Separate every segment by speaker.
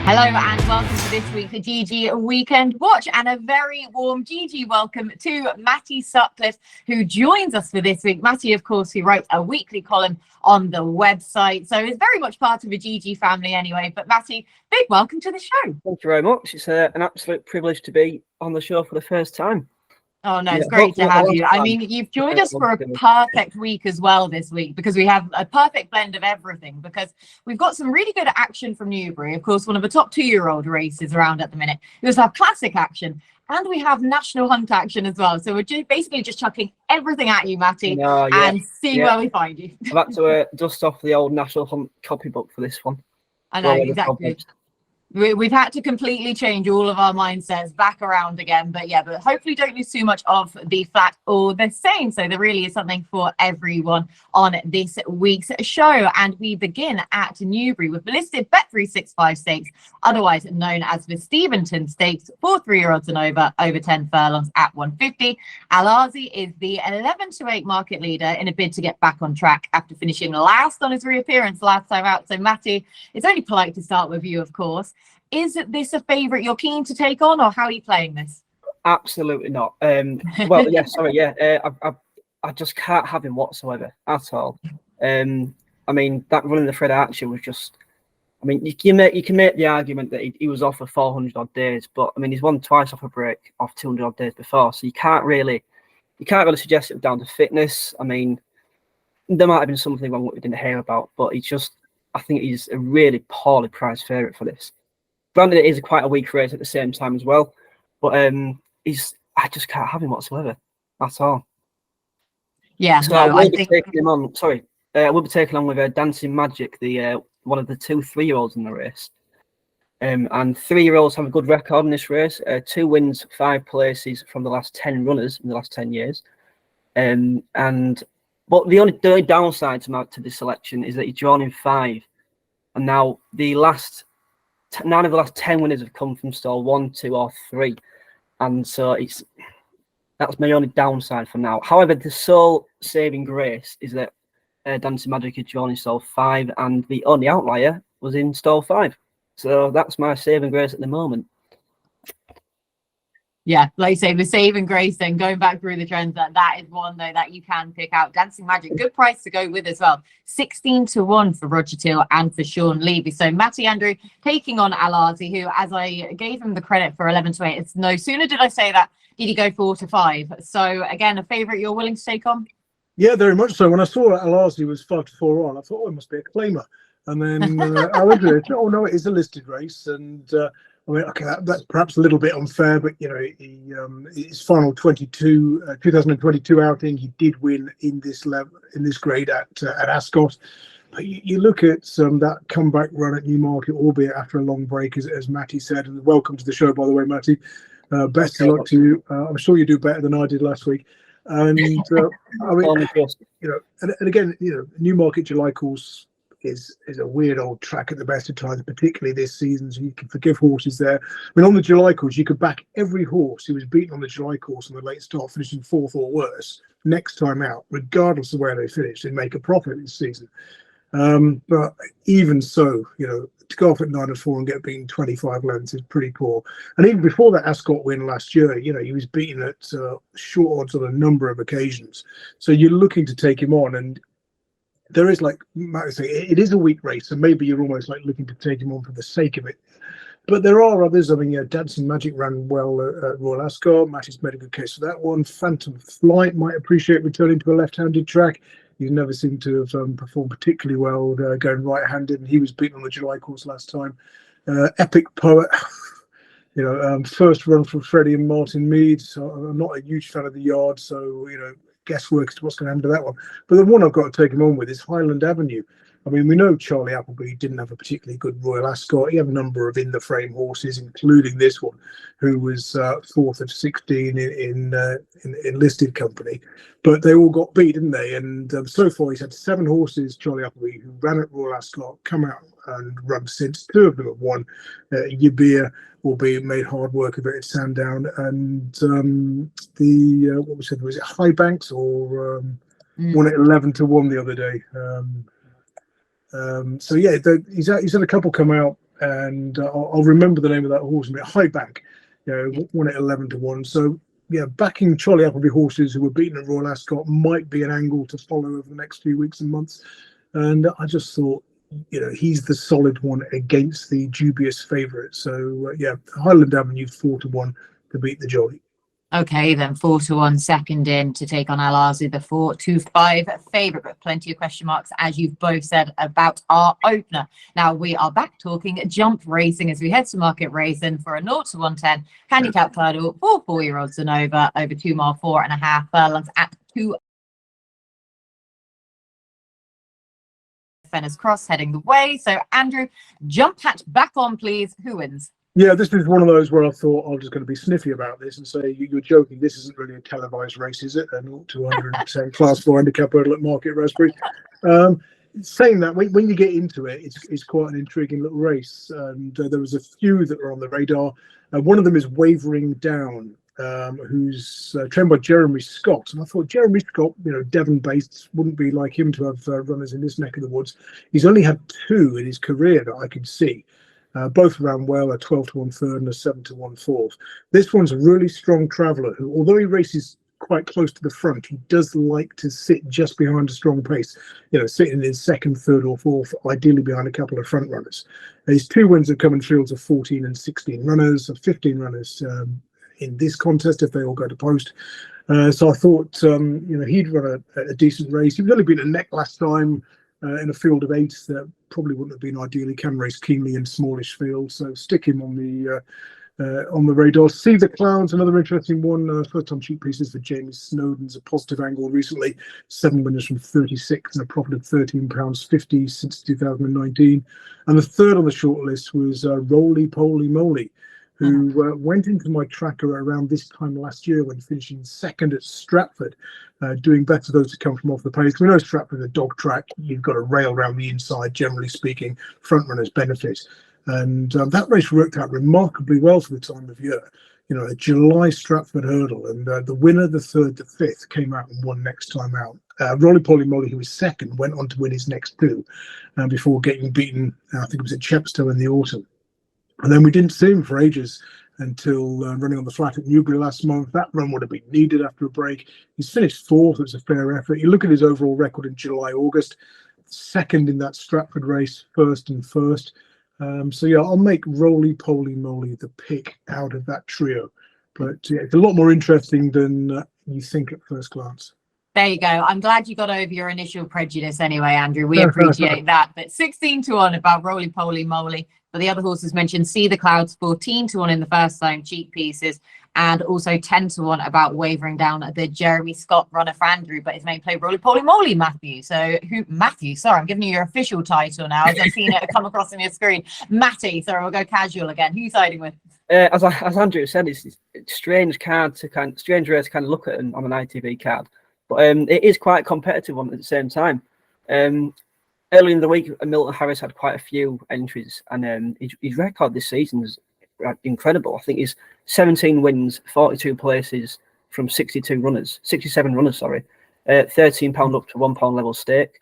Speaker 1: Hello and welcome to this week's GG Weekend Watch, and a very warm GG welcome to Matty Sutcliffe, who joins us for this week. Matty, of course, who wrote a weekly column on the website, so is very much part of a GG family anyway. But Matty, big welcome to the show.
Speaker 2: Thank you very much. It's an absolute privilege to be on the show for the first time.
Speaker 1: Oh, no, it's great to have you. I mean, you've joined us for a perfect week as well this week, because we have a perfect blend of everything, because we've got some really good action from Newbury, of course, one of the top 2-year-old races around at the minute. We also have classic action, and we have national hunt action as well. So we're basically just chucking everything at you, Matty, and seeing where we find you.
Speaker 2: I've had to dust off the old national hunt copybook for this one.
Speaker 1: I know, exactly. We've had to completely change all of our mindsets back around again, but hopefully don't lose too much of the flat or the same. So there really is something for everyone on this week's show. And we begin at Newbury with the listed Bet365 Stakes, otherwise known as the Stephenson Stakes, for 3-year-olds and over 10 furlongs at 150. Alazi is the 11-8 market leader in a bid to get back on track after finishing last on his reappearance last time out. So Matty, it's only polite to start with you, of course. Is this a favourite you're keen to take on, or how are you playing this?
Speaker 2: Absolutely not. I just can't have him whatsoever at all. I mean, that running the thread action was just. I mean, you can make the argument that he was off for 400 odd days, but I mean, he's won twice off a break off 200 odd days before, so you can't really suggest it was down to fitness. I mean, there might have been something wrong that we didn't hear about, but I think he's a really poorly priced favourite for this. Granted, it is quite a weak race at the same time as well, but I just can't have him whatsoever at all.
Speaker 1: Yeah,
Speaker 2: so I will be taking him on. Sorry, I will be taking on with Dancing Magic, the one of the 2 3-year-olds in the race. And 3-year-olds have a good record in this race: 2 wins, 5 places from the last 10 runners in the last 10 years. But the only downside to this selection is that he's drawn in 5, and now the last. 9 of the last 10 winners have come from stall 1, 2, or 3, and so that's my only downside for now. However, the sole saving grace is that Dancing Magic had drawn in stall 5, and the only outlier was in stall 5. So that's my saving grace at the moment.
Speaker 1: Yeah, like you say, the saving grace, then going back through the trends, that is one though that you can pick out. Dancing Magic, good price to go with as well. 16-1 for Roger Till and for Sean Levy. So Matty, Andrew taking on Alazi, who, as I gave him the credit for 11-8, it's no sooner did I say that, did he go 4-5? So again, a favourite you're willing to take on?
Speaker 3: Yeah, very much so. When I saw that Alazi was 5-4 on, I thought, it must be a claimer. And then I looked at it. Oh no, it is a listed race, and I mean, okay, that's perhaps a little bit unfair, but you know, his final 2022 outing, he did win in this grade at Ascot. But you look at that comeback run at Newmarket, albeit after a long break, as Matty said. And welcome to the show, by the way, Matty. Best of luck to you. I'm sure you do better than I did last week. And I mean, you know, and again, you know, Newmarket July course is a weird old track at the best of times, particularly this season, so you can forgive horses there. I mean, on the July course, you could back every horse who was beaten on the July course on the late start, finishing 4th or worse, next time out, regardless of where they finish, they make a profit this season. But even so, you know, to go off at 9-4 and get beaten 25 lengths is pretty poor. And even before that Ascot win last year, you know, he was beaten at short odds on a number of occasions. So you're looking to take him on, and there is, like Matt was saying, it is a weak race, so maybe you're almost like looking to take him on for the sake of it. But there are others. I mean, Dancing Magic ran well at Royal Ascot. Matty's made a good case for that one. Phantom Flight might appreciate returning to a left-handed track. He's never seemed to have performed particularly well going right-handed, and he was beaten on the July course last time. Epic Poet, you know, first run from Freddie and Martin Mead. So I'm not a huge fan of the yard, so you know, guesswork as to what's going to happen to that one. But the one I've got to take him on with is Highland Avenue. I mean, we know Charlie Appleby didn't have a particularly good Royal Ascot. He had a number of in-the-frame horses, including this one, who was 4th of 16 in listed company. But they all got beat, didn't they? And so far, he's had 7 horses, Charlie Appleby, who ran at Royal Ascot, come out and run since. 2 of them have won. Yabir, albeit made hard work of it at Sandown. And what we said, was it Highbanks or won at 11-1 the other day? So yeah, he's had a couple come out and I'll remember the name of that horse in a minute. High Bank, won at 11-1. So yeah, backing Charlie Appleby horses who were beaten at Royal Ascot might be an angle to follow over the next few weeks and months. And I just thought, he's the solid one against the dubious favourite. So yeah, Highland Avenue 4-1 to beat the Jolly.
Speaker 1: Okay, then 4-1 second in to take on Al Arzi, the 4-5 favourite, but plenty of question marks, as you've both said, about our opener. Now we are back talking jump racing as we head to Market Rasen for a 0-110 handicap hurdle for 4-year-olds and over 2 mile 4.5 furlongs at 2 Fenner's Cross heading the way. So Andrew, jump hat back on, please. Who wins?
Speaker 3: Yeah, this is one of those where I thought I was just going to be sniffy about this and say, you're joking, this isn't really a televised race, is it? A 0-110 Class 4 handicap hurdle at Market Raspberry. Saying that, when you get into it, it's quite an intriguing little race. And there was a few that were on the radar. One of them is Wavering Down, who's trained by Jeremy Scott. And I thought Jeremy Scott, Devon-based, wouldn't be like him to have runners in this neck of the woods. He's only had 2 in his career that I could see. Both ran well, a 12-1 third and a 7-1 fourth. This one's a really strong traveller who, although he races quite close to the front, he does like to sit just behind a strong pace, sitting in his second, third or fourth, ideally behind a couple of front runners. His 2 wins have come in fields of 14 and 16 runners, of 15 runners in this contest if they all go to post. So I thought, he'd run a decent race. He was only beat a neck last time. In a field of 8 that probably wouldn't have been ideal. He can race keenly in smallish fields, so stick him on the radar. See the Clouds, another interesting one. First time cheap pieces for Jamie Snowden's a positive angle recently. 7 winners from 36 and a profit of £13.50 since 2019. And the third on the short list was Roly Poly Moly, who went into my tracker around this time last year when finishing second at Stratford, doing better those that come from off the pace. We know Stratford's a dog track. You've got a rail around the inside, generally speaking, front runners benefit. And that race worked out remarkably well for the time of year. A July Stratford hurdle, and the winner, the 3rd, the 5th, came out and won next time out. Roly Poly Moly, who was second, went on to win his next 2 before getting beaten, I think it was at Chepstow in the autumn. And then we didn't see him for ages until running on the flat at Newbury last month. That run would have been needed after a break. He's finished 4th. It was a fair effort. You look at his overall record in July, August, 2nd in that Stratford race, 1st and 1st. So yeah, I'll make Roly Poly Moly the pick out of that trio. But yeah, it's a lot more interesting than you think at first glance.
Speaker 1: There you go. I'm glad you got over your initial prejudice anyway, Andrew. We appreciate that. But 16-1 about Roly Poly Moly. But the other horses mentioned, See the Clouds, 14-1 in the first time, cheap pieces, and also 10-1 about Wavering Down, the Jeremy Scott runner for Andrew, but his main play Roly Poly Moly, Matthew. So Matthew, sorry, I'm giving you your official title now, as I've seen it come across on your screen. Matty, sorry, we'll go casual again. Who are you siding with?
Speaker 2: As Andrew said, it's a strange race to kind of look at on an ITV card, but it is quite a competitive one at the same time. Early in the week, Milton Harris had quite a few entries, and his record this season is incredible. I think he's 17 wins, 42 places from 67 runners, sorry, £13 up to £1 level stake.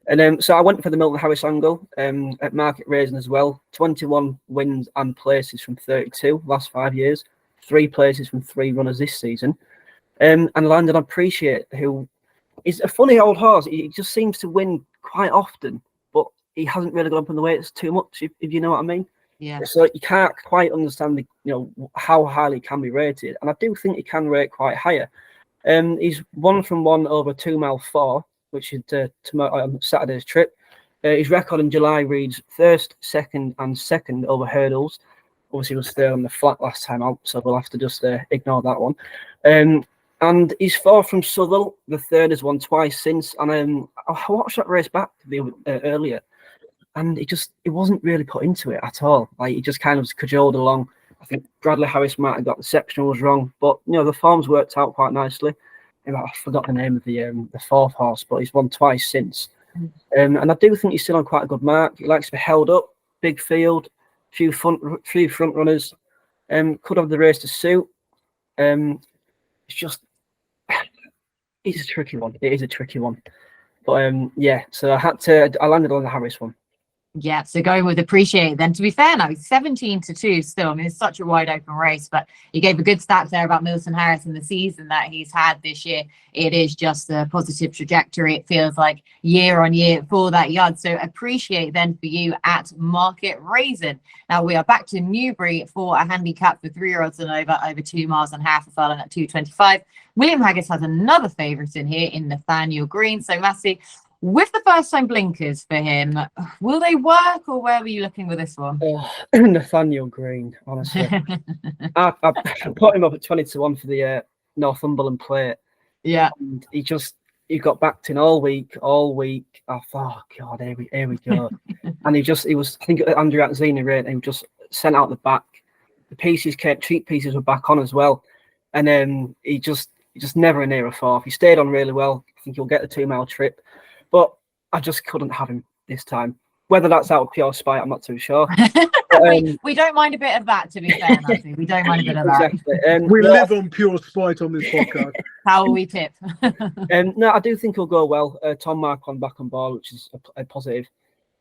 Speaker 2: And so I went for the Milton Harris angle at Market Rasen as well. 21 wins and places from 32 last 5 years, 3 places from 3 runners this season. And landed on Appreciate, who is a funny old horse. He just seems to win quite often, but he hasn't really gone up in the weights too much, if you know what I mean.
Speaker 1: Yeah.
Speaker 2: So you can't quite understand how highly he can be rated, and I do think he can rate quite higher. He's 1-1 over 2 mile 4, which is tomorrow on Saturday's trip. His record in July reads 1st, 2nd, and 2nd over hurdles. Obviously, he was third on the flat last time out, so we'll have to just ignore that one. And he's 4th from Southwell. The 3rd has won twice since. And I watched that race back earlier, and he wasn't really put into it at all. Like, he just kind of cajoled along. I think Bradley Harris might have got the sectionals wrong, but the form's worked out quite nicely. I forgot the name of the 4th horse, but he's won twice since. And I do think he's still on quite a good mark. He likes to be held up, big field, few front runners. Could have the race to suit. It's a tricky one. It is a tricky one. But yeah, so I landed on the Harris one.
Speaker 1: Yeah, so going with Appreciate then. To be fair now, he's 17-2 still. I mean, it's such a wide open race, but you gave a good stat there about Milton Harris and the season that he's had this year. It is just a positive trajectory. It feels like year on year for that yard. So Appreciate then for you at Market Rasen. Now we are back to Newbury for a handicap for 3-year-olds and over 2 miles and half, a furlong at 225. William Haggis has another favourite in here in Nathaniel Green. So Matty, with the first time blinkers for him, will they work, or where were you looking with this one?
Speaker 2: Nathaniel Green, honestly. I put him up at 20-1 for the Northumberland plate.
Speaker 1: Yeah.
Speaker 2: And he got backed in all week. I thought, oh God, here we go. And he was, I think Andrew at Zena rate, and he just sent out the back. The cheap pieces were back on as well. And then he just never near a fourth. He stayed on really well. I think he'll get the 2 mile trip. But I just couldn't have him this time. Whether that's out of pure spite, I'm not too sure. But,
Speaker 1: we don't mind a bit of that, to be fair, Matthew. We don't mind a bit of that.
Speaker 2: Exactly.
Speaker 3: We live on pure spite on this podcast.
Speaker 1: How will we tip?
Speaker 2: No, I do think he'll go well. Tom Mark on back on board, which is a positive.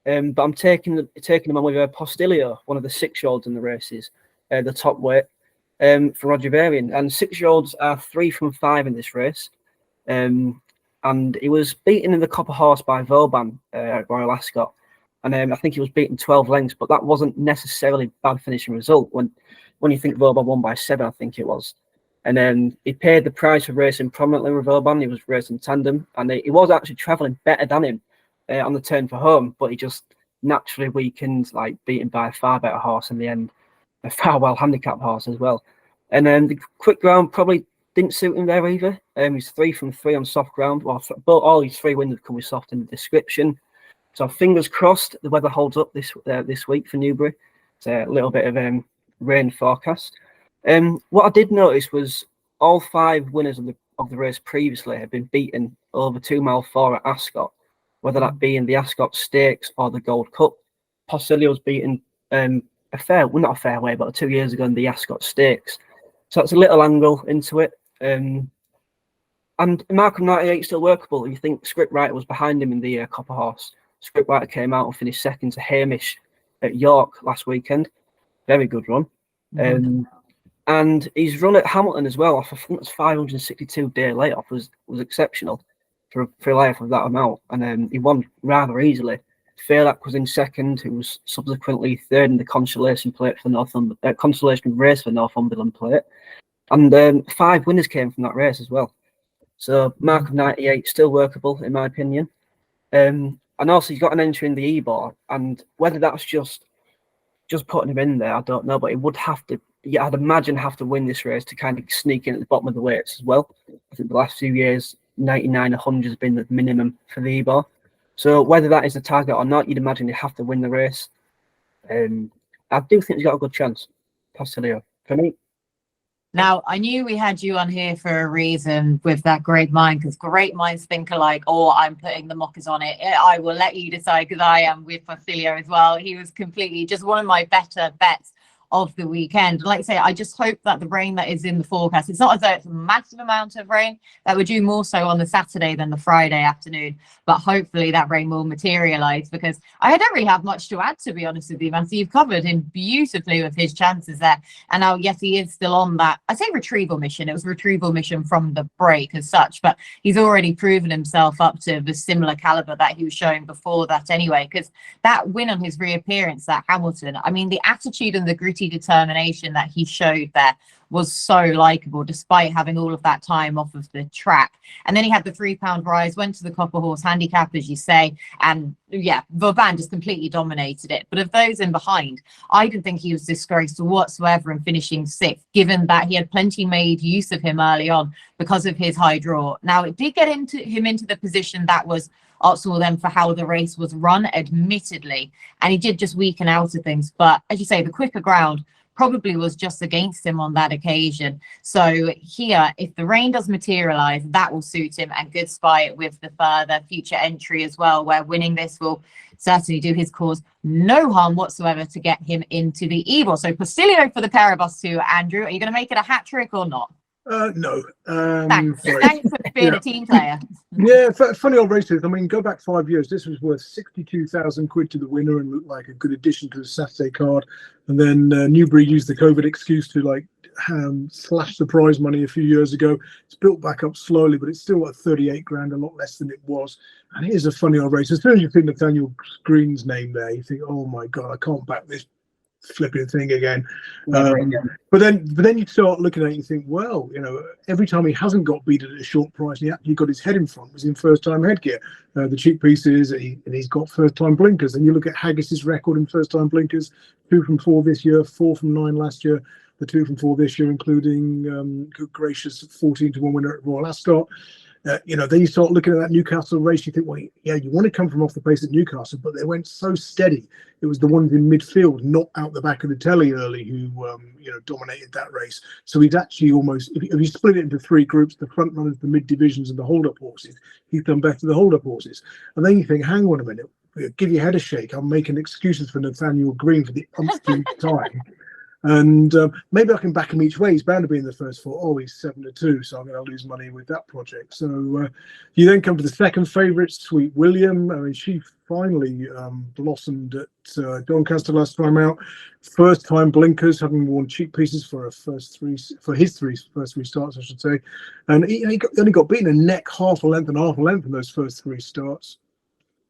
Speaker 2: But I'm taking him on with Postileo, one of the 6-year-olds in the races, the top weight for Roger Varian. And 6-year-olds are 3 from 5 in this race. And he was beaten in the Copper Horse by Vauban at Royal Ascot. And I think he was beaten 12 lengths, but that wasn't necessarily a bad finishing result when you think Vauban won by 7, I think it was. And then he paid the price for racing prominently with Vauban. He was racing tandem, and he was actually travelling better than him on the turn for home, but he just naturally weakened, like beaten by a far better horse in the end, a far well handicapped horse as well. And then the quick ground probably didn't suit him there either. He's 3 from 3 on soft ground. Well, all his 3 wins have come with soft in the description. So fingers crossed the weather holds up this week for Newbury. It's a little bit of rain forecast. What I did notice was all 5 winners of the race previously had been beaten over 2 mile 4 at Ascot, whether that be in the Ascot Stakes or the Gold Cup. Postileo's beaten not a fair way, but 2 years ago in the Ascot Stakes. So that's a little angle into it. And Markham 98 still workable. You think Scriptwriter was behind him in the Copper Horse. Scriptwriter came out and finished second to Hamish at York last weekend. Very good run. And he's run at Hamilton as well. I think it was 562-day layoff was exceptional for a layoff of that amount. And he won rather easily. Fairlack was in second, who was subsequently third in the consolation plate for consolation race for Northumberland plate. And 5 winners came from that race as well. So Mark of 98 still workable in my opinion. And also he's got an entry in the E-Bar, and whether that's just putting him in there, I don't know. But he would have to, I'd imagine, have to win this race to kind of sneak in at the bottom of the weights as well. I think the last few years, 99, 100 has been the minimum for the E-Bar. So whether that is the target or not, you'd imagine he'd have to win the race. I do think he's got a good chance, Postileo, for me.
Speaker 1: Now, I knew we had you on here for a reason with that great mind, because great minds think alike, or I'm putting the mockers on it. I will let you decide, because I am with Postileo as well. He was completely just one of my better bets of the weekend. Like I say, I just hope that the rain that is in the forecast, it's not as though it's a massive amount of rain, that we're due more so on the Saturday than the Friday afternoon, but hopefully that rain will materialize, because I don't really have much to add, to be honest with you, man. So you've covered him beautifully with his chances there. And now, yes, he is still on that, I say retrieval mission. It was a retrieval mission from the break as such, but he's already proven himself up to the similar caliber that he was showing before that anyway, because that win on his reappearance at Hamilton, I mean, the attitude and the gritty determination that he showed there was so likable, despite having all of that time off of the track. And then he had the £3 rise, went to the Copper Horse handicap, as you say, and yeah, Vauban just completely dominated it. But of those in behind, I didn't think he was disgraced whatsoever in finishing 6th, given that he had plenty made use of him early on because of his high draw. Now, it did get him into the position that was optimal then for how the race was run, admittedly, and he did just weaken out of things. But as you say, the quicker ground probably was just against him on that occasion. So here, if the rain does materialize, that will suit him, and good spy with the further future entry as well, where winning this will certainly do his cause no harm whatsoever to get him into the Evil. So Postileo for the pair of us two. Andrew, are you going to make it a hat trick or not?
Speaker 3: No.
Speaker 1: Thanks.
Speaker 3: Sorry.
Speaker 1: Thanks for being a team player.
Speaker 3: Yeah, funny old races. I mean, go back 5 years. This was worth 62,000 quid to the winner and looked like a good addition to the Saturday card. And then Newbury used the COVID excuse to slash the prize money a few years ago. It's built back up slowly, but it's still at 38 grand, a lot less than it was. And it is a funny old race. As soon as you think Nathaniel Green's name there, you think, oh my God, I can't back this flipping thing again. But then you start looking at it and you think, well, every time he hasn't got beaten at a short price, he actually got his head in front, was in first time headgear. The cheap pieces, and he's got first time blinkers. And you look at Haggis's record in first time blinkers, 2 from 4 this year, 4 from 9 last year, the 2 from 4 this year, including good gracious 14 to 1 winner at Royal Ascot. Then you start looking at that Newcastle race, you think, well, yeah, you want to come from off the pace at Newcastle, but they went so steady. It was the ones in midfield, not out the back of the telly early, who dominated that race. So he's actually almost, if you split it into 3 groups, the front runners, the mid divisions, and the hold up horses, he's done better than the hold up horses. And then you think, hang on a minute, give your head a shake. I'm making excuses for Nathaniel Green for the umpteenth time. And maybe I can back him each way. He's bound to be in the first 4. Oh, he's 7-2, so I'm going to lose money with that project. So you then come to the second favourite, Sweet William. I mean, she finally blossomed at Doncaster last time out. First time blinkers, having worn cheek pieces for his first 3 starts, I should say. And he only got beaten a neck, half a length in those first 3 starts.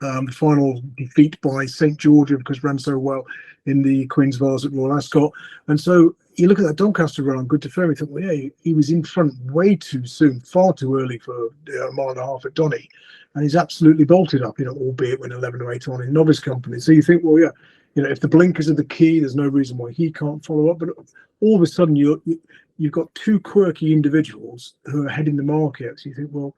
Speaker 3: The final defeat by St George because ran so well in the Queen's Vase at Royal Ascot. And so you look at that Doncaster run, good to fair, you think, well, yeah, he was in front way too soon, far too early for a mile and a half at Donny. And he's absolutely bolted up, albeit when 11 or 8 on in novice company. So you think, well, yeah, if the blinkers are the key, there's no reason why he can't follow up. But all of a sudden, you've got 2 quirky individuals who are heading the market. So you think, well,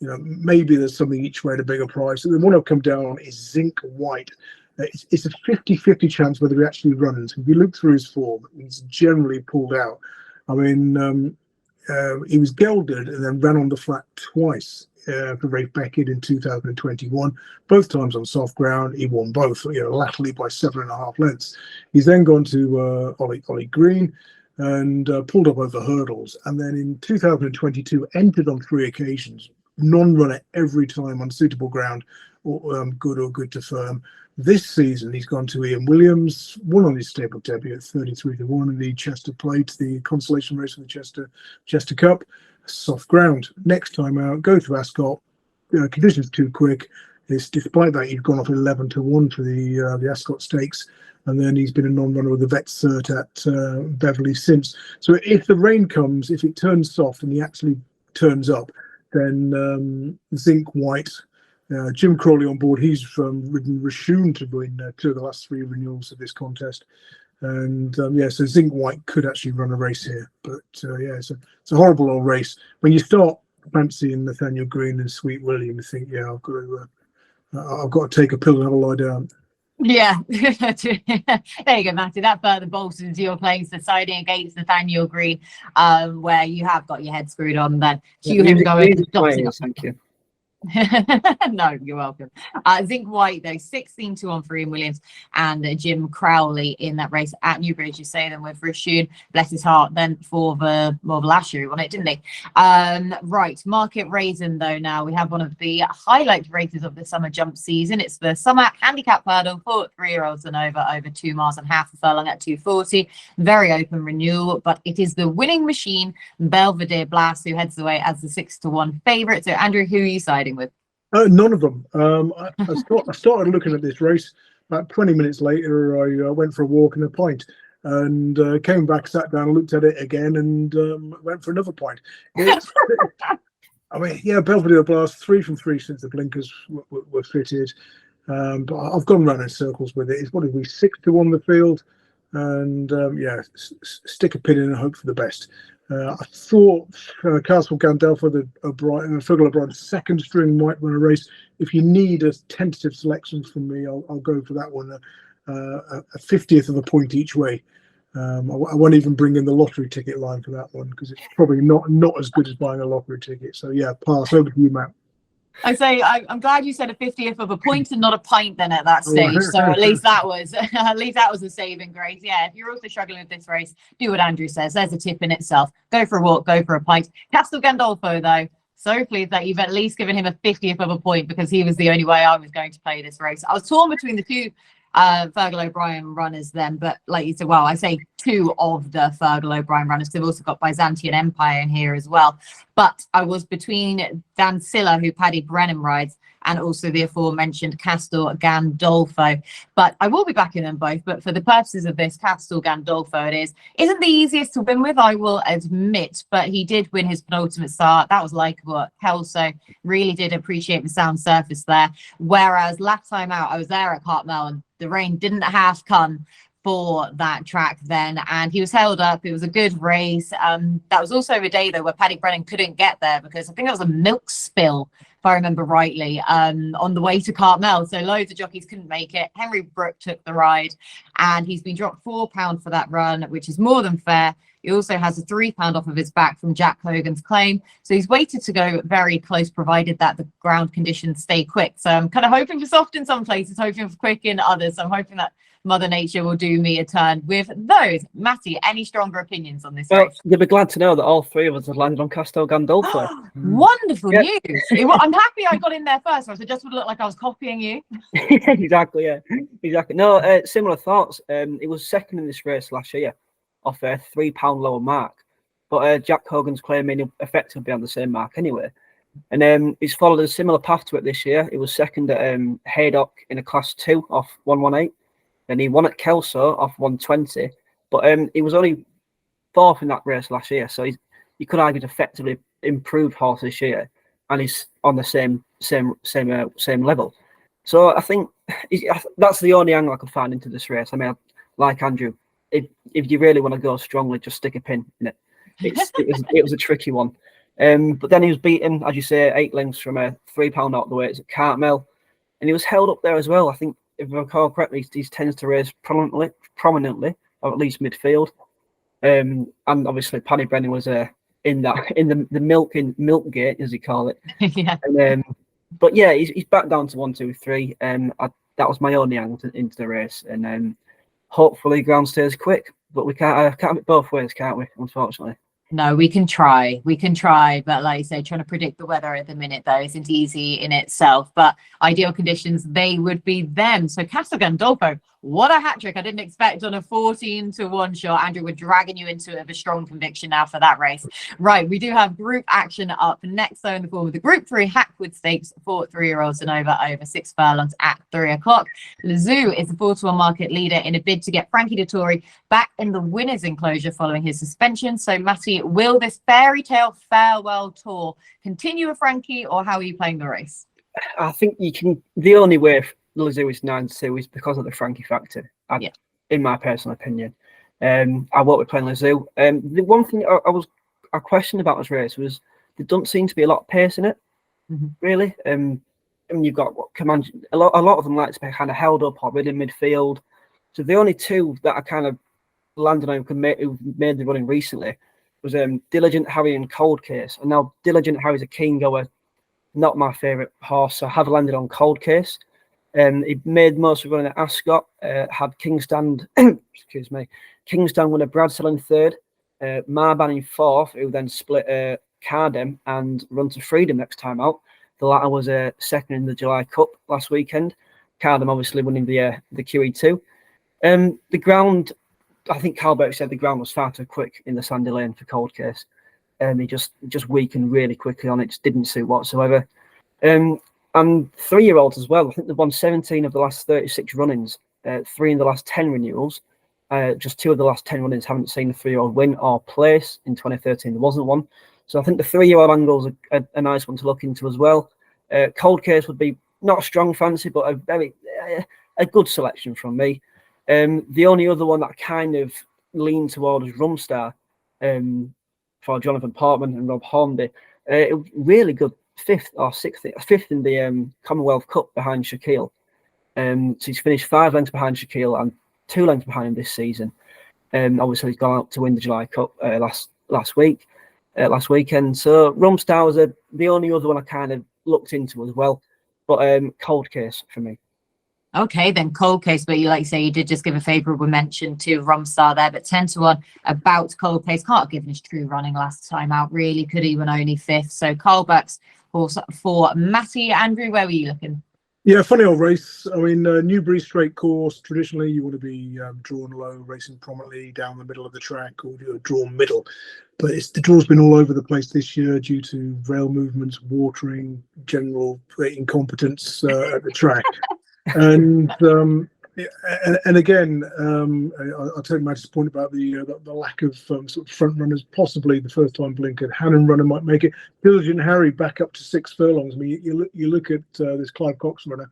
Speaker 3: maybe there's something each way at a bigger price. And the one I've come down on is Zinc White. It's a 50-50 chance whether he actually runs. If you look through his form, he's generally pulled out. I mean, he was gelded and then ran on the flat twice for Rafe Beckett in 2021. Both times on soft ground, he won both, laterally by 7.5 lengths. He's then gone to Ollie Green and pulled up over hurdles. And then in 2022, entered on 3 occasions, non-runner every time on suitable ground, or good to firm. This season, he's gone to Ian Williams, won on his stable debut at 33 to 1 in the Chester Plate, the consolation race of the Chester Cup. Soft ground. Next time out, go to Ascot. Conditions too quick. Despite that, he'd gone off 11 to 1 for the Ascot Stakes. And then he's been a non-runner with the vet cert at Beverley since. So if the rain comes, if it turns soft and he actually turns up, then Zinc White, Jim Crawley on board. He's ridden Rashun to win 2 of the last 3 renewals of this contest. And so Zinc White could actually run a race here. But it's a horrible old race. When you start fancying Nathaniel Green and Sweet William, you think, yeah, I've got to take a pill and have a lie down.
Speaker 1: Yeah, there you go, Matty. That further bolsters your claims deciding against Nathaniel Green, where you have got your head screwed on. Then cue him going.
Speaker 2: Thank you.
Speaker 1: No, you're welcome. Zinc White though, 16 to 1 for Ian Williams and Jim Crowley in that race at Newbury, as you say. Then with Rashun, bless his heart, then for the last year he won it, didn't he? Right, Market Rasen though. Now we have one of the highlight races of the summer jump season. It's the summer handicap hurdle for 3-year-olds and over 2 miles and half a furlong at 240. Very open renewal, but it is the winning machine Belvedere Blast who heads away as the 6 to 1 favourite. So Andrew, who are you siding with?
Speaker 3: None of them. I started looking at this race. About 20 minutes later, I went for a walk and a pint, and came back, sat down, looked at it again, and went for another pint. Belvedere Blast, 3 from 3 since the blinkers were fitted. But I've gone round in circles with it. It's what did we 6 to 1 the field, and stick a pin in and hope for the best. I thought Castle Gandolfo, the Fergal O'Brien's second string might run a race. If you need a tentative selection from me, I'll go for that one. A 50th of a point each way. I won't even bring in the lottery ticket line for that one because it's probably not as good as buying a lottery ticket. So yeah, pass. Over to you, Matt.
Speaker 1: I say I'm glad you said a 50th of a point and not a pint then at that stage. So at least that was a saving grace. Yeah, if you're also struggling with this race, do what Andrew says. There's a tip in itself. Go for a walk, go for a pint. Castel Gandolfo though, so pleased that you've at least given him a 50th of a point, because he was the only way I was going to play this race. I was torn between the two Fergal O'Brien runners then, but like you said, well, I say two of the Fergal O'Brien runners. They've also got Byzantine Empire in here as well. But I was between Dan Silla, who Paddy Brennan rides, and also the aforementioned Castel Gandolfo. But I will be backing them both. But for the purposes of this, Castel Gandolfo it is. Isn't the easiest to win with, I will admit, but he did win his penultimate start. That was likeable at Kelso. Really did appreciate the sound surface there. Whereas last time out, I was there at Cartmel and the rain didn't half come for that track then, and he was held up. It was a good race. That was also a day though where Paddy Brennan couldn't get there because I think it was a milk spill, if I remember rightly, on the way to Cartmel. So loads of jockeys couldn't make it. Henry Brook took the ride, and he's been dropped £4 for that run, which is more than fair. He also has a £3 off of his back from Jack Hogan's claim. So he's waited to go very close, provided that the ground conditions stay quick. So I'm kind of hoping for soft in some places, hoping for quick in others. So I'm hoping that Mother Nature will do me a turn with those. Matty, any stronger opinions on this race?
Speaker 2: You'll be glad to know that all three of us have landed on Castel Gandolfo.
Speaker 1: Wonderful news. I'm happy I got in there first, or else it just would look like I was copying you.
Speaker 2: Exactly, yeah. Exactly. No, similar thoughts. It was second in this race last year off a £3 lower mark. But Jack Hogan's claim made him effectively on the same mark anyway. And he's followed a similar path to it this year. It was second at Haydock in a Class 2 off 118. Then he won at Kelso off 120, but he was only fourth in that race last year. So you could argue he's effectively improved horse this year, and he's on the same level. So I think that's the only angle I could find into this race. I mean, like Andrew, if you really want to go strongly, just stick a pin in it. It was a tricky one. But then he was beaten, as you say, 8 lengths from a £3 out the way. It's at Cartmel, and he was held up there as well. I think, if I recall correctly, he tends to race prominently, or at least midfield. And obviously, Paddy Brennan was in the milk gate, as he call it.
Speaker 1: Yeah.
Speaker 2: And, but yeah, he's back down to 1, 2, 3. That was my only angle into the race, and hopefully ground stays quick. But we can't have it both ways, can't we? Unfortunately.
Speaker 1: No, we can try, but like you say, trying to predict the weather at the minute though isn't easy in itself, but ideal conditions, they would be them. So Castel Gandolfo, what a hat trick. I didn't expect on a 14-1 shot. Andrew, we're dragging you into it with a strong conviction now for that race. Right, we do have group action up next though in the form of the Group 3 Hackwood Stakes for 3-year-olds and over 6 furlongs at 3 o'clock. Lazoo is the 4-to-1 market leader in a bid to get Frankie Dettori back in the winner's enclosure following his suspension. So Matty, will this fairy tale farewell tour continue with Frankie, or how are you playing the race?
Speaker 2: I think you can. The only way Lazoo is 9-2 is because of the Frankie factor, in my personal opinion. I won't be playing Lazoo. The one thing I questioned about this race was there doesn't seem to be a lot of pace in it, really. I mean, you've got a lot of them like to be kind of held up or really midfield. So the only two that I kind of landed on who made the running recently was Diligent Harry and Cold Case. And now Diligent Harry's a keen goer, not my favourite horse, so I have landed on Cold Case. He made most of running at Ascot, had Kingstand, excuse me, Kingstand win a Bradsell in third, Marban in fourth, who then split Cardem and Run to Freedom next time out. The latter was second in the July Cup last weekend. Cardem obviously winning the QE2. The ground, I think Calbert said the ground was far too quick in the Sandy Lane for Cold Case. He just weakened really quickly on it, just didn't suit whatsoever. And 3-year-olds as well. I think they've won 17 of the last 36 run-ins, 3 in the last 10 renewals. Just 2 of the last 10 run-ins haven't seen a 3-year-old win or place. In 2013, there wasn't one. So I think the 3-year-old angle is a nice one to look into as well. Cold Case would be not a strong fancy, but a good selection from me. The only other one that I kind of lean towards is Rumstar for Jonathan Portman and Rob Hornby. Really good 5th in the Commonwealth Cup behind Shaquille. So he's finished 5 lengths behind Shaquille and 2 lengths behind him this season. Obviously, he's gone out to win the July Cup last weekend. So Rumstar was the only other one I kind of looked into as well. But cold case for me.
Speaker 1: Okay, then cold case, but you like say you did just give a favourable mention to Rumstar there, but 10-1 about cold case. Can't have given his true running last time out, really, could he, when only fifth. So Carlbuck's horse for Matty. Andrew, where were you looking?
Speaker 3: Yeah, funny old race. I mean, Newbury straight course. Traditionally, you want to be drawn low, racing prominently down the middle of the track, or drawn middle. But the draw's been all over the place this year due to rail movements, watering, general incompetence at the track. And again, I'll take Matty's point about the lack of sort of front runners. Possibly the first time blinkered Hannon runner might make it. Diligent Harry back up to 6 furlongs. I mean, you look at this Clive Cox runner.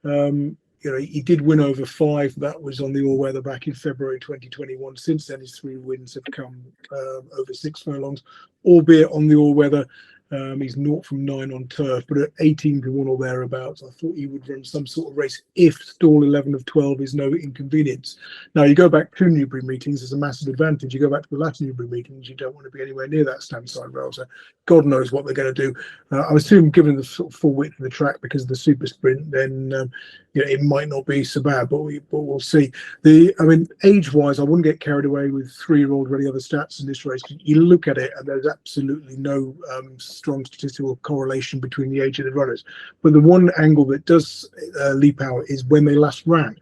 Speaker 3: He did win over 5. That was on the all-weather back in February 2021. Since then, his 3 wins have come over 6 furlongs, albeit on the all-weather. He's 0 from 9 on turf, but at 18-1 or thereabouts, I thought he would run some sort of race if stall 11 of 12 is no inconvenience. Now, you go back to Newbury meetings, there's a massive advantage. You go back to the last Newbury meetings, you don't want to be anywhere near that stand-side rail, so God knows what they're going to do. I assume, given the sort of full width of the track because of the super sprint, then it might not be so bad, but we'll see. I mean, age-wise, I wouldn't get carried away with 3-year-old or any other stats in this race. You look at it, and there's absolutely no strong statistical correlation between the age of the runners. But the one angle that does leap out is when they last ran.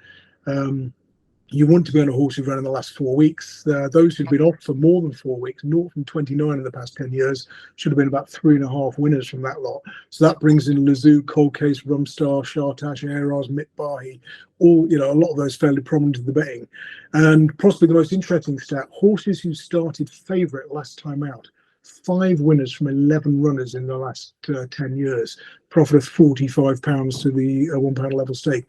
Speaker 3: You want to be on a horse who ran in the last 4 weeks. Those who've been off for more than 4 weeks, 0 from 29 in the past 10 years, should have been about 3.5 winners from that lot. So that brings in Lazoo, Cold Case, Rumstar, Shartash, Eras, Mitbahi, all, a lot of those fairly prominent in the betting. And possibly the most interesting stat, horses who started favourite last time out. 5 winners from 11 runners in the last 10 years. Profit of £45 to the £1 level stake.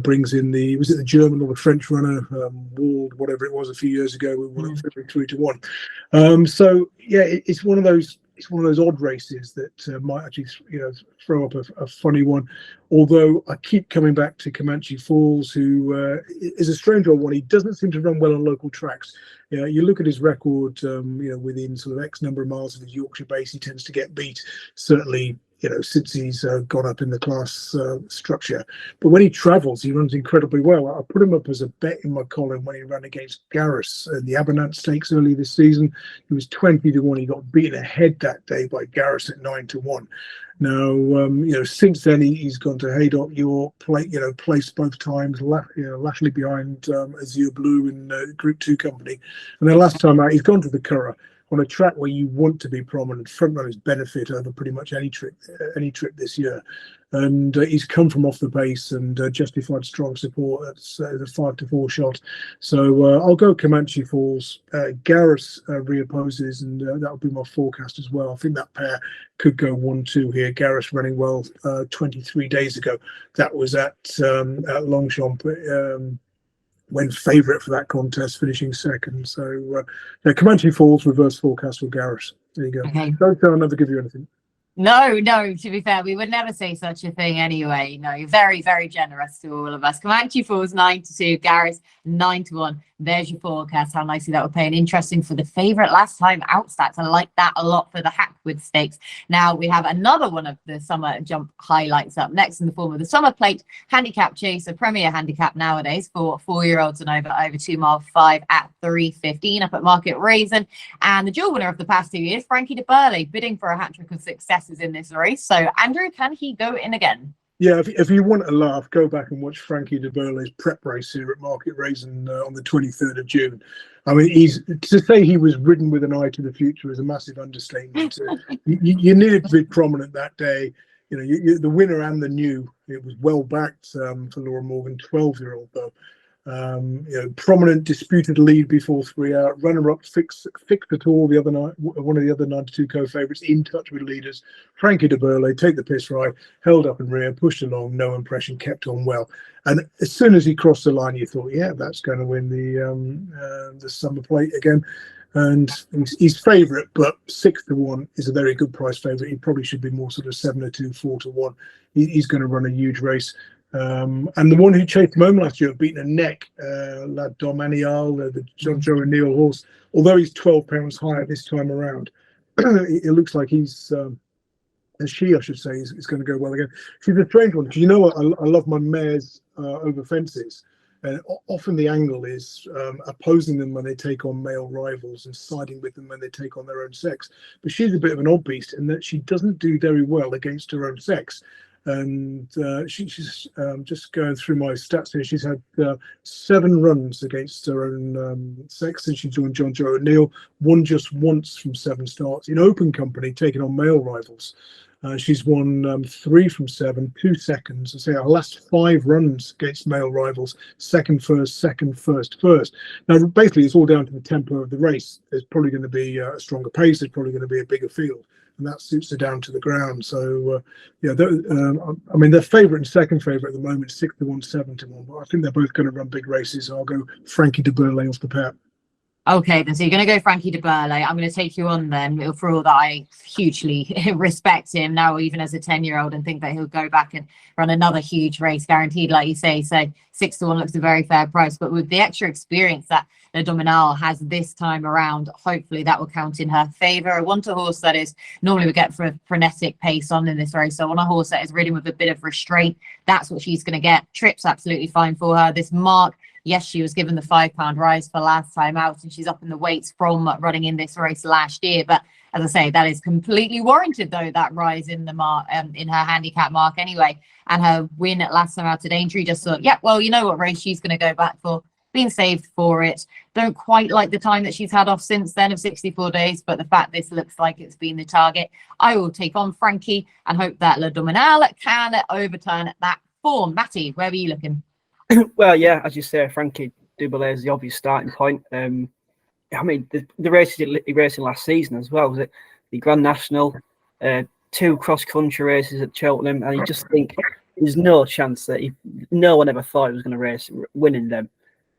Speaker 3: Brings in was it the German or the French runner, Wald, whatever it was a few years ago, we won it 3-1. So yeah, it's one of those odd races that might actually throw up a funny one. Although I keep coming back to Comanche Falls, who is a strange old one. He doesn't seem to run well on local tracks. You look at his record, within sort of X number of miles of his Yorkshire base, he tends to get beat. Certainly, since he's gone up in the class structure. But when he travels, he runs incredibly well. I put him up as a bet in my column when he ran against Garris in the Abernant Stakes early this season. He was 20-1. He got beaten ahead that day by Garris at 9-1. Now, since then he's gone to Haydock, York, placed both times, lastly behind Azure Blue in Group 2 company. And then last time out, he's gone to the Curragh on a track where you want to be prominent. Front runners benefit over pretty much any trip this year. And he's come from off the pace and justified strong support. That's a 5-4 shot. So I'll go Comanche Falls. Garris reopposes, and that'll be my forecast as well. I think that pair could go 1-2 here. Garris running well 23 days ago. That was at Longchamp. Went favourite for that contest, finishing second. So Comanche Falls, reverse forecast for Garris. There you go.
Speaker 1: Okay.
Speaker 3: Don't I'll never give you anything.
Speaker 1: No, to be fair, we would never say such a thing anyway. No, you're very, very generous to all of us. Comanche Falls 9-2, Garris 9-1. There's your forecast. How nicely that would play. And interesting for the favourite last time out stats. I like that a lot for the Hackwood Stakes. Now we have another one of the summer jump highlights up next in the form of the Summer Plate Handicap Chase, a premier handicap nowadays for 4-year-olds and over 2 mile 5 at 3:15 up at Market Rasen. And the dual winner of the past 2 years, Francky de Berlais, bidding for a hat-trick of successes in this race. So Andrew, can he go in again?
Speaker 3: Yeah, if you want a laugh, go back and watch Francky de Berlais' prep race here at Market Rasen on the 23rd of June. I mean, to say he was ridden with an eye to the future is a massive understatement. You needed to be prominent that day. The winner and the new. It was well backed for Laura Morgan, 12-year-old though. Prominent disputed lead before 3 out. Runner-up fixed at all the other night. One of the other 92 co-favourites in touch with leaders. Francky de Berlais, take the piss right, held up in rear, pushed along, no impression, kept on well. And as soon as he crossed the line, you thought, yeah, that's going to win the Summer Plate again. And he's favourite, but 6-1 is a very good price favourite. He probably should be more sort of 7-2, 4-1. He's going to run a huge race. And the one who chased him home last year, beaten a neck, La Domaniale, the John Joe O'Neill horse, although he's £12 higher this time around, it looks like he's she, I should say, is going to go well again. She's a strange one because you know what? I love my mares over fences. And often the angle is opposing them when they take on male rivals and siding with them when they take on their own sex. But she's a bit of an odd beast in that she doesn't do very well against her own sex. And she's just going through my stats here. She's had 7 runs against her own sex since she joined John Joe O'Neill. Won just once from 7 starts in open company, taking on male rivals. She's won 3 from 7, 2 seconds. I say her last 5 runs against male rivals, second, first, second, first, first. Now, basically, it's all down to the tempo of the race. There's probably going to be a stronger pace. There's probably going to be a bigger field, and that suits her down to the ground. So, I mean, their favourite and second favourite at the moment, 6-1, 7-1. But I think they're both going to run big races. So I'll go Francky de Berlais off the pat.
Speaker 1: Okay, then so you're going to go Francky de Berlais. I'm going to take you on then, for all that I hugely respect him now, even as a 10-year-old, and think that he'll go back and run another huge race, guaranteed, like you say. So 6-1 looks a very fair price, but with the extra experience that the Domaniale has this time around, hopefully that will count in her favour. I want a horse that is normally we get for a frenetic pace on in this race. So I want a horse that is ridden with a bit of restraint. That's what she's going to get. Trip's absolutely fine for her. This mark. Yes, she was given the £5 rise for last time out, and she's up in the weights from running in this race last year. But as I say, that is completely warranted, though, that rise in the mark, in her handicap mark anyway. And her win at last time out at Aintree, just thought, yeah, well, you know what race she's going to go back for. Being saved for it. Don't quite like the time that she's had off since then of 64 days, but the fact this looks like it's been the target, I will take on Francky and hope that Le Domaniale can overturn that form. Matty, where were you looking?
Speaker 2: Well, yeah, as you say, Francky de Berlais is the obvious starting point. I mean, the races he raced in last season as well, was it the Grand National, 2 cross-country races at Cheltenham, and you just think there's no chance that no one ever thought he was going to race winning them.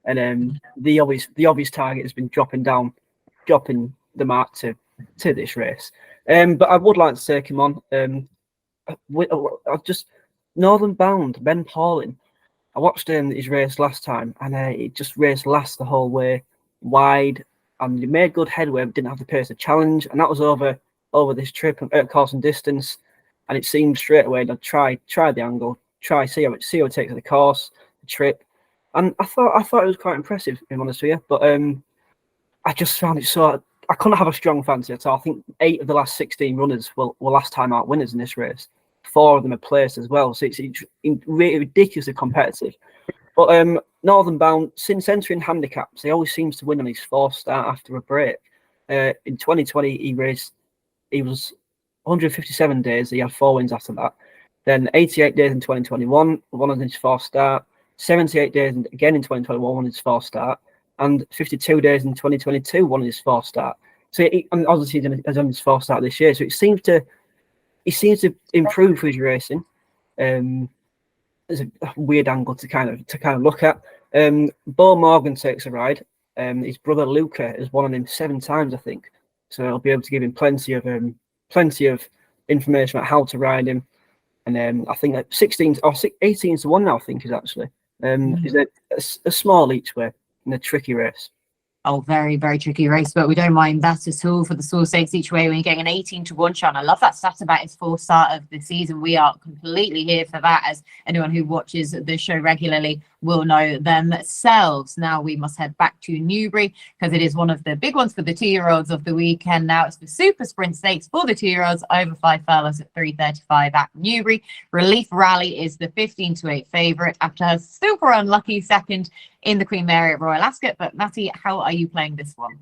Speaker 2: And the obvious target has been dropping the mark to this race. But I would like to take him on. I've just Northern Bound, Ben Pauling. I watched his race last time, and he just raced last the whole way, wide, and he made good headway, but didn't have the pace to challenge, and that was over this trip at course and distance, and it seemed straight away to try the angle, see how it takes the course, the trip, and I thought it was quite impressive, if I'm honest with you, but I just found it so I couldn't have a strong fancy at all. I think 8 of the last 16 runners were last time out winners in this race. 4 of them are placed as well, so it's really ridiculously competitive. But Northern Bound, since entering handicaps, he always seems to win on his 4th start after a break. In 2020, he was 157 days. He had 4 wins after that. Then 88 days in 2021, won on his 4th start. 78 days again in 2021, won his 4th start, and 52 days in 2022, won his 4th start. So and obviously he's on his 4th start this year. So he seems to improve his racing. There's a weird angle to kind of look at. Bo Morgan takes a ride. His brother Luca has won on him 7 times, I think. So I'll be able to give him plenty of information about how to ride him. And I think that 16 or 18 to 1 now, I think is actually is a small each way in a tricky race.
Speaker 1: Oh, very, very tricky race, but we don't mind that at all for the Source Stakes each way when you're getting an 18 to 1 shot. I love that stat about his 4th start of the season. We are completely here for that, as anyone who watches the show regularly will know themselves. Now we must head back to Newbury because it is one of the big ones for the 2-year-olds of the weekend. Now it's the Super Sprint Stakes for the 2-year-olds over 5 furlongs at 3:35 at Newbury. Relief Rally is the 15 to 8 favourite after her super unlucky second in the Queen Mary at Royal Ascot. But Matty, how are you playing this one?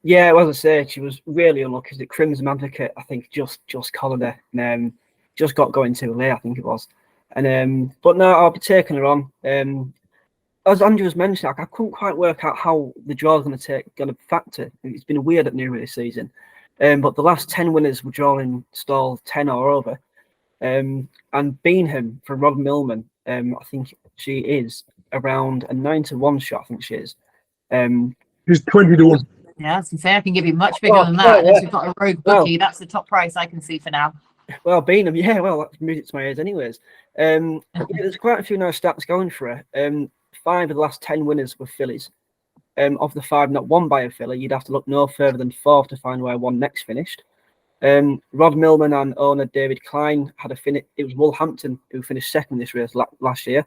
Speaker 2: Yeah, well, as I say, she was really unlucky. The Crimson Advocate, I think, just collared her and just got going too late, I think it was. And but no, I'll be taking her on. As Andrew was mentioning, I couldn't quite work out how the draw is going to factor. It's been weird at Newbury this season. But the last 10 winners were drawing stall 10 or over. And Beanham for Rod Millman, I think she is around a 9 to 1 shot. I think she is.
Speaker 3: She's 20 to 1.
Speaker 1: Yeah, I was going to say I can give you much bigger than that. Unless we've got a rogue bookie, that's the top price I can see for now.
Speaker 2: Well, Beanham, yeah, well, that's music to my ears anyways. Yeah, there's quite a few nice stats going for her. 5 of the last 10 winners were fillies. Of the 5 not won by a filly, you'd have to look no further than 4th to find where 1 next finished. Rod Millman and owner David Klein had a finish. It was Wolverhampton who finished second in this race last year.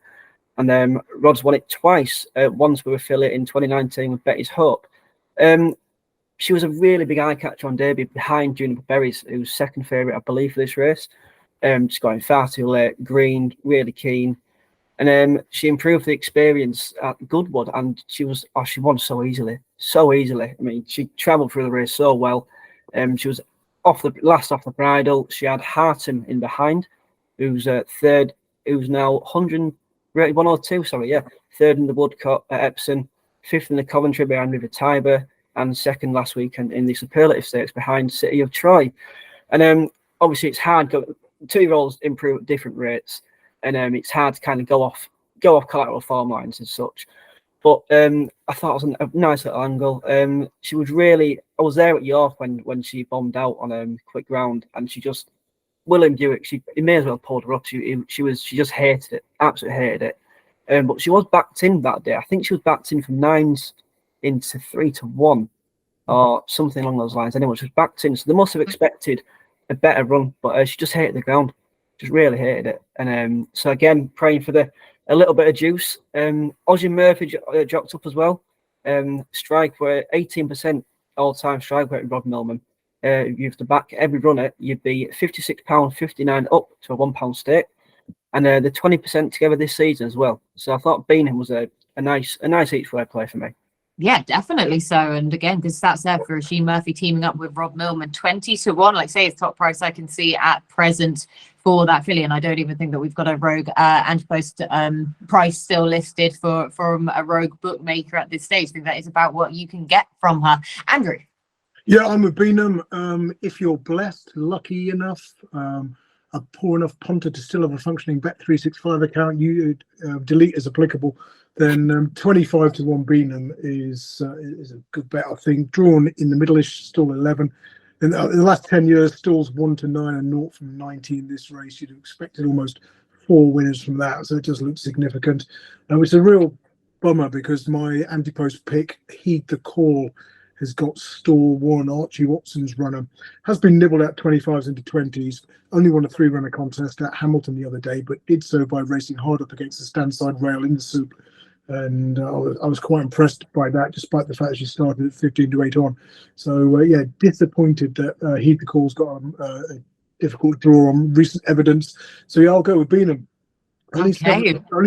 Speaker 2: And Rod's won it twice, once with affiliate in 2019 with Betty's Hope. She was a really big eye catcher on debut behind Juniper Berries, who's second favourite, I believe, for this race. Just going far too late, green, really keen. And she improved the experience at Goodwood, and she won so easily. I mean, she travelled through the race so well. She was off the bridle. She had Harton in behind, who's third, who's now 102, third in the Woodcote at Epsom, fifth in the Coventry behind River Tiber, and second last weekend in the Superlative Stakes behind City of Troy. And obviously it's hard. 2-year-olds improve at different rates, and it's hard to kind of go off collateral form lines and such. But I thought it was a nice little angle. She was really. I was there at York when she bombed out on quick round, and she just William Buick. He may as well pulled her up. She just hated it, absolutely hated it. But she was backed in that day. I think she was backed in from 9s into 3-1 or something along those lines. Anyway, she was backed in, so they must have expected a better run. But she just hated the ground, just really hated it. And so again, praying for a little bit of juice. Ozzy Murphy jocked up as well. Strike rate 18% all-time strike rate. Rod Millman. You have to back every runner. You'd be £56.59 up to a £1 stake, and the 20% together this season as well. So I thought Beanham was a nice each-way play for me.
Speaker 1: Yeah, definitely so. And again, good stats there for Oisin Murphy teaming up with Rob Millman, 20-1. Like I say, it's top price I can see at present for that filly. And I don't even think that we've got a Rogue anti-post price still listed from a Rogue bookmaker at this stage. I think that is about what you can get from her. Andrew.
Speaker 3: Yeah, I'm with Beanham. If you're blessed, lucky enough, a poor enough punter to still have a functioning Bet365 account, you delete as applicable, then 25-1 Beanham is a good bet, I think. Drawn in the middle-ish, stall 11. In the last 10 years, stalls 1-9 and 0 from 90 in this race. You'd have expected almost 4 winners from that, so it does look significant. It's a real bummer because my anti-post pick, Heed the Call, has got stall 1, Archie Watson's runner, has been nibbled at 25s into 20s, only won a 3-runner contest at Hamilton the other day, but did so by racing hard up against the stand-side rail in the soup. And I was quite impressed by that, despite the fact she started at 15-8 on. So, yeah, disappointed that Heed the Call's got a difficult draw on recent evidence. So, yeah, I'll go with Beanham. Only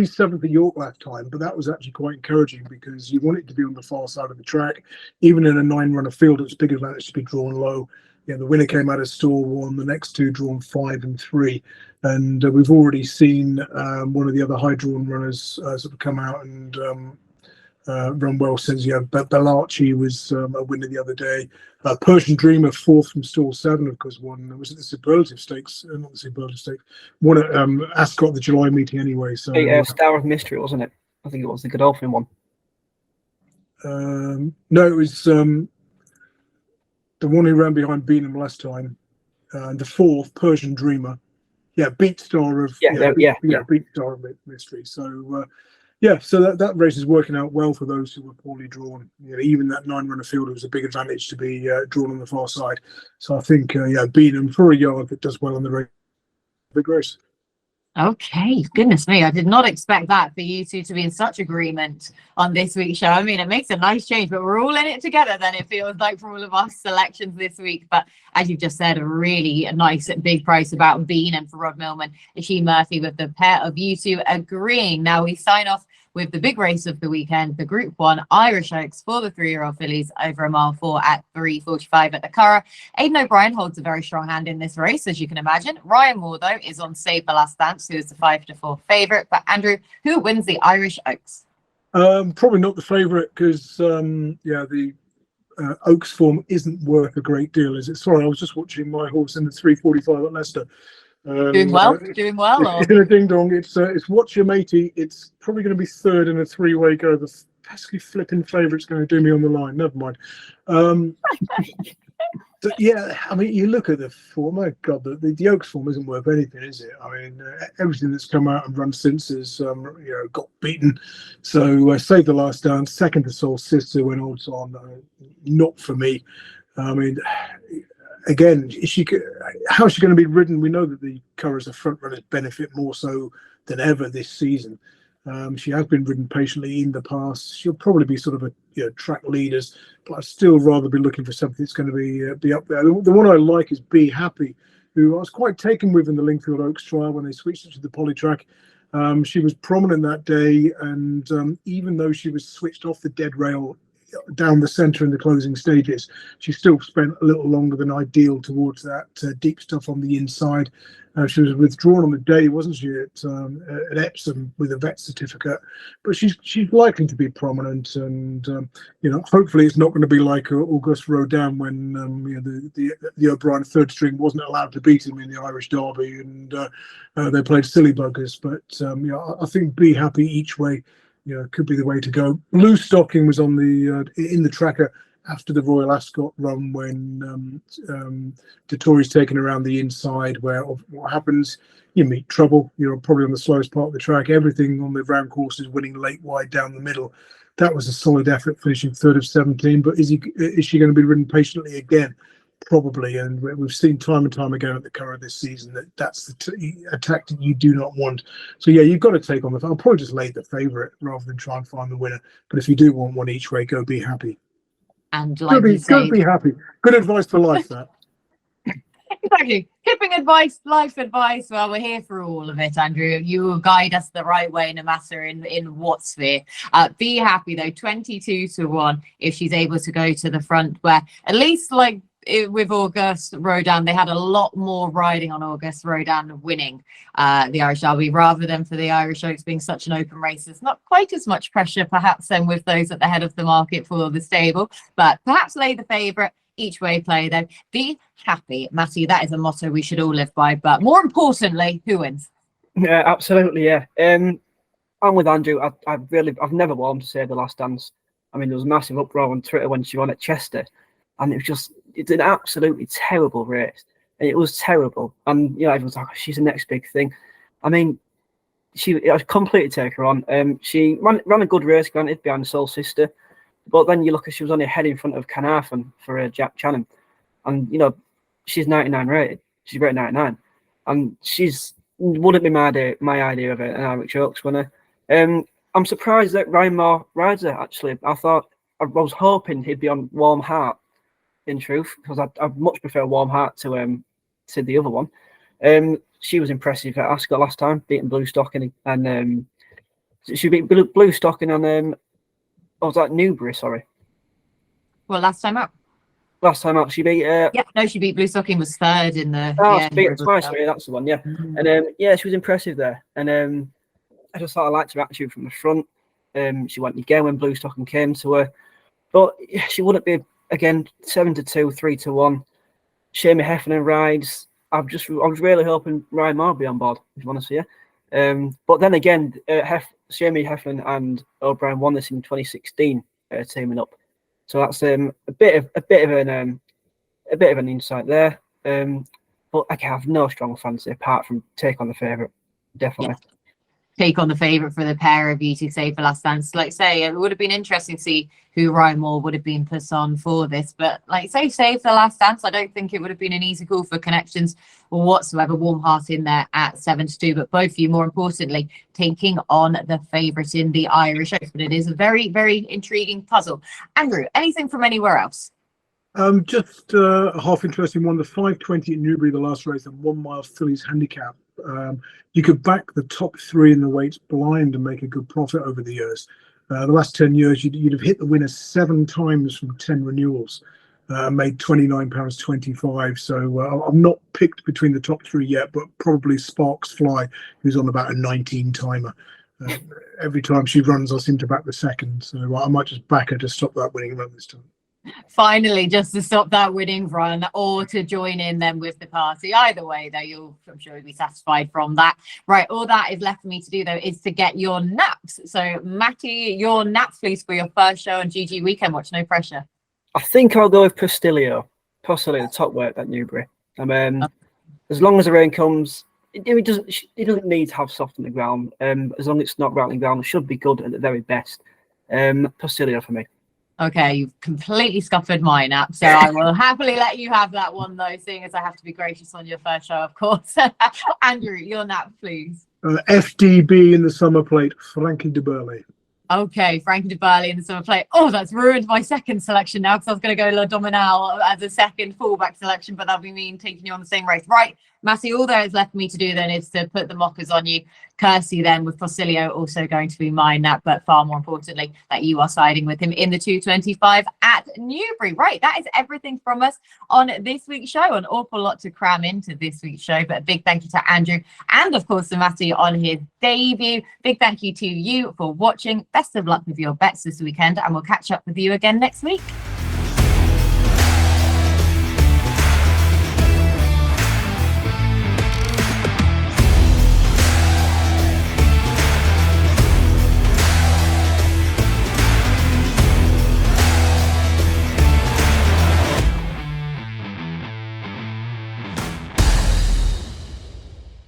Speaker 3: seventh at York last time, but that was actually quite encouraging because you want it to be on the far side of the track. Even in a 9-runner field, it's big advantage to be drawn low. Yeah, the winner came out of stall 1, the next 2 drawn 5 and 3. And we've already seen one of the other high-drawn runners sort of come out and run well since. Yeah, Berlais was a winner the other day. Persian Dreamer, 4th from stall 7, of course, won. Was it the Superlative Stakes? Not the Superlative Stakes. Won at Ascot, the July meeting anyway. So
Speaker 2: Star of Mystery, wasn't it? I think it was the Godolphin one.
Speaker 3: No, it was the one who ran behind Beanham last time. The 4th, Persian Dreamer. Yeah, Beat Star of Beat Star of Mystery. So so that race is working out well for those who were poorly drawn. Even that 9-runner field was a big advantage to be drawn on the far side. So I think Beanham for a yard that does well on the race. Big race.
Speaker 1: Okay, goodness me. I did not expect that for you two to be in such agreement on this week's show. I mean, it makes a nice change, but we're all in it together then, it feels like, for all of our selections this week. But as you've just said, a really nice big price about Bean and for Rod Millman, Oisin Murphy, with the pair of you two agreeing. Now we sign off with the big race of the weekend, the Group 1 Irish Oaks for the 3-year-old fillies over a mile 4 at 3:45 at the Curragh. Aidan O'Brien holds a very strong hand in this race, as you can imagine. Ryan Moore, though, is on Save the Last Dance, who is the 5-4 favourite. But Andrew, who wins the Irish Oaks?
Speaker 3: Probably not the favourite because, the Oaks form isn't worth a great deal, is it? Sorry, I was just watching my horse in the 3:45 at Leicester.
Speaker 1: Doing well. Or?
Speaker 3: In a ding dong, it's Watch Your Matey. It's probably going to be 3rd in a 3-way go. The pesky flipping favourite's going to do me on the line. Never mind. I mean, you look at the form. My God, the Oaks form isn't worth anything, is it? I mean, everything that's come out and run since has got beaten. So Save the Last Dance, second to Soul Sister when odds on. Not for me. I mean, again, how's she going to be ridden? We know that the Curraghs are front runners benefit more so than ever this season. She has been ridden patiently in the past. She'll probably be sort of a track leaders, but I'd still rather be looking for something that's going to be up there. The one I like is Be Happy, who I was quite taken with in the Lingfield Oaks trial when they switched it to the poly track. She was prominent that day, and even though she was switched off the dead rail down the centre in the closing stages, she still spent a little longer than ideal towards that deep stuff on the inside. She was withdrawn on the day, wasn't she, at Epsom with a vet certificate? But she's likely to be prominent, and hopefully it's not going to be like Auguste Rodin when the O'Brien third string wasn't allowed to beat him in the Irish Derby, and they played silly buggers. But I think Be Happy each way could be the way to go. Blue Stocking was on in the tracker after the Royal Ascot run when Dettori's taken around the inside, where what happens, you meet trouble. You're probably on the slowest part of the track. Everything on the round course is winning late wide down the middle. That was a solid effort, finishing third of 17. But is she going to be ridden patiently again? Probably, and we've seen time and time again at the Curragh this season that's a tactic you do not want. So yeah, you've got to take on I'll probably just lay the favourite rather than try and find the winner. But if you do want one each way, go Be Happy.
Speaker 1: And like
Speaker 3: go Be Happy. Good advice for life, that.
Speaker 1: Exactly. Tipping advice, life advice. Well, we're here for all of it, Andrew. You will guide us the right way, no matter in what sphere. Be Happy, though, 22-1 if she's able to go to the front, where at least with Auguste Rodin, they had a lot more riding on Auguste Rodin winning the Irish Derby rather than for the Irish Oaks being such an open race. There's not quite as much pressure perhaps than with those at the head of the market for the stable, but perhaps lay the favourite. Each way play, though. Be happy, Matty. That is a motto we should all live by. But more importantly, who wins?
Speaker 2: Yeah, absolutely. Yeah. I'm with Andrew. I've never wanted to say The Last Dance. I mean, there was a massive uproar on Twitter when she won at Chester, and it's an absolutely terrible race, and it was terrible. And everyone's like, she's the next big thing. I mean, I completely take her on. She ran a good race, granted, behind Soul Sister. But then you look, she was only a head in front of Carnarvon for Jack Channon. And, she's 99 rated. She's rated 99. And wouldn't be my idea of an Irish Oaks winner. I'm surprised that Ryan Moore rides her, actually. I was hoping he'd be on Warm Heart, in truth, because I'd much prefer Warm Heart to the other one. She was impressive at Ascot last time, beating Blue Stocking. And she beat Blue Stocking and... was that Newbury? Sorry.
Speaker 1: Well, last time out.
Speaker 2: Last time out, she beat.
Speaker 1: She beat Blue Stocking, was third in the.
Speaker 2: She beat her twice. Sorry, that's the one. Yeah, and she was impressive there. And I just thought I liked her attitude from the front. She went again when Blue Stocking came to her, but she wouldn't be again 7-2, 3-1. Shamie Heffernan rides. I was really hoping Ryan Moore would be on board, if you want to see her. But then again, Shamie Heffernan and O'Brien won this in 2016, teaming up. So that's a bit of an insight there. But I have no strong fancy apart from take on the favourite, definitely.
Speaker 1: Yeah. Take on the favourite for the pair of you to say for Last Dance. Like say, it would have been interesting to see who Ryan Moore would have been put on for this. But like say for the Last Dance, I don't think it would have been an easy call for Connections or whatsoever. Warm Heart in there at 7-2. But both of you, more importantly, taking on the favourite in the Irish Oaks. But it is a very, very intriguing puzzle. Andrew, anything from anywhere else?
Speaker 3: Just a half interesting one. The 5:20 at Newbury, the last race, and 1 mile fillies handicap. You could back the top three in the weights blind and make a good profit over the years. The last 10 years, you'd have hit the winner 7 times from 10 renewals, made £29.25. So I'm not picked between the top three yet, but probably Sparks Fly, who's on about a 19 timer. Every time she runs, I seem to back the second. So I might just back her to stop that winning run this time.
Speaker 1: Finally, just to stop that winning run or to join in then with the party. Either way, though, I'm sure you'll be satisfied from that. Right, all that is left for me to do, though, is to get your naps. So, Matty, your naps, please, for your first show on GG Weekend Watch. No pressure.
Speaker 2: I think I'll go with Postileo. The top work at Newbury. As long as the rain comes, it doesn't need to have soft on the ground. As long as it's not rattling ground, it should be good at the very best. Postileo for me.
Speaker 1: Okay, you've completely scuppered mine up, so I will happily let you have that one, though, seeing as I have to be gracious on your first show, of course. Andrew, your nap, please.
Speaker 3: FDB in the summer plate, Francky de Berlais.
Speaker 1: Okay, Frankie de Berlais in the summer plate. Oh, that's ruined my second selection now, because I was going to go La Domaniale as a second fullback selection, but that'll be me taking you on the same race. Right, Matty, all there is left for me to do then is to put the mockers on you. Curragh then, with Postileo also going to be my nap, but far more importantly, that you are siding with him in the 225 at Newbury. Right, that is everything from us on this week's show. An awful lot to cram into this week's show, but a big thank you to Andrew and, of course, to Matty on his debut. Big thank you to you for watching. Best of luck with your bets this weekend, and we'll catch up with you again next week.